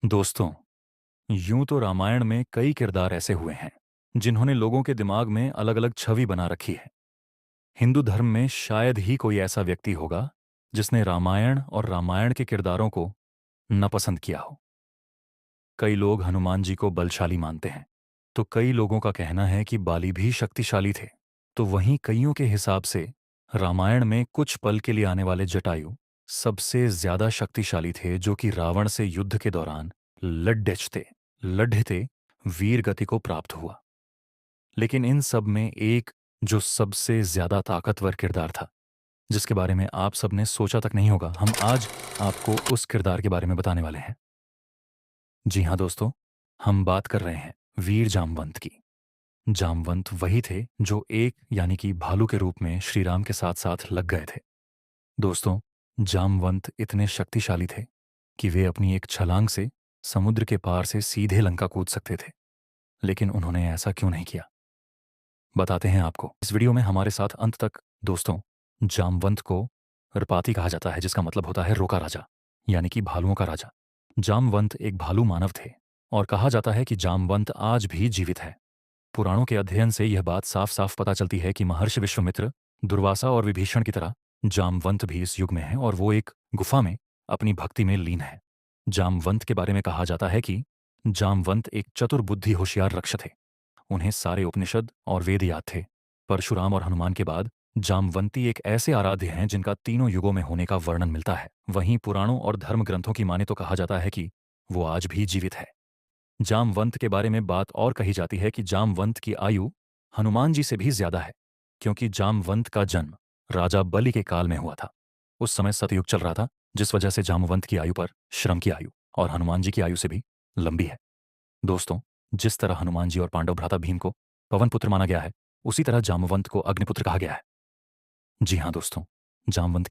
दोस्तों, यूं तो रामायण में कई किरदार ऐसे हुए हैं जिन्होंने लोगों के दिमाग में अलग-अलग छवि बना रखी है। हिंदू धर्म में शायद ही कोई ऐसा व्यक्ति होगा जिसने रामायण और रामायण के किरदारों को न पसंद किया हो। कई लोग हनुमान जी को बलशाली मानते हैं, तो कई लोगों का कहना है कि बाली भी शक्तिशाली थे। तो वहीं कईयों के हिसाब से रामायण में कुछ पल के लिए आने वाले जटायु सबसे ज्यादा शक्तिशाली थे, जो कि रावण से युद्ध के दौरान लड्ढते वीर गति को प्राप्त हुआ। लेकिन इन सब में एक जो सबसे ज्यादा ताकतवर किरदार था, जिसके बारे में आप सबने सोचा तक नहीं होगा, हम आज आपको उस किरदार के बारे में बताने वाले हैं। जी हाँ दोस्तों, हम बात कर रहे हैं वीर जामवंत की। जामवंत वही थे जो एक यानी कि भालू के रूप में श्री राम के साथ साथ लग गए थे। दोस्तों, जामवंत इतने शक्तिशाली थे कि वे अपनी एक छलांग से समुद्र के पार से सीधे लंका कूद सकते थे। लेकिन उन्होंने ऐसा क्यों नहीं किया, बताते हैं आपको इस वीडियो में हमारे साथ अंत तक। दोस्तों, जामवंत को रपाती कहा जाता है, जिसका मतलब होता है रोका राजा, यानी कि भालुओं का राजा। जामवंत एक भालू मानव थे और कहा जाता है कि जामवंत आज भी जीवित है। पुराणों के अध्ययन से यह बात साफ साफ पता चलती है कि महर्षि विश्वामित्र, दुर्वासा और विभीषण की तरह जामवंत भी इस युग में है और वो एक गुफा में अपनी भक्ति में लीन है। जामवंत के बारे में कहा जाता है कि जामवंत एक चतुर बुद्धि होशियार रक्ष थे। उन्हें सारे उपनिषद और वेद याद थे। परशुराम और हनुमान के बाद जामवंती एक ऐसे आराध्य हैं जिनका तीनों युगों में होने का वर्णन मिलता है। वहीं पुराणों और धर्म ग्रंथों की माने तो कहा जाता है कि वो आज भी जीवित है। जामवंत के बारे में बात और कही जाती है कि जामवंत की आयु हनुमान जी से भी ज्यादा है, क्योंकि जामवंत का जन्म राजा बलि के काल में हुआ था। उस समय सतयुग चल रहा था, जिस वजह से जामवंत की आयु पर श्रम की आयु और हनुमान जी की आयु से भी लंबी है। दोस्तों, जिस तरह हनुमान जी और पांडव भ्राता भीम को पवन पुत्र माना गया है, उसी तरह जामवंत को अग्निपुत्र कहा गया है। जी हाँ दोस्तों, जामवंत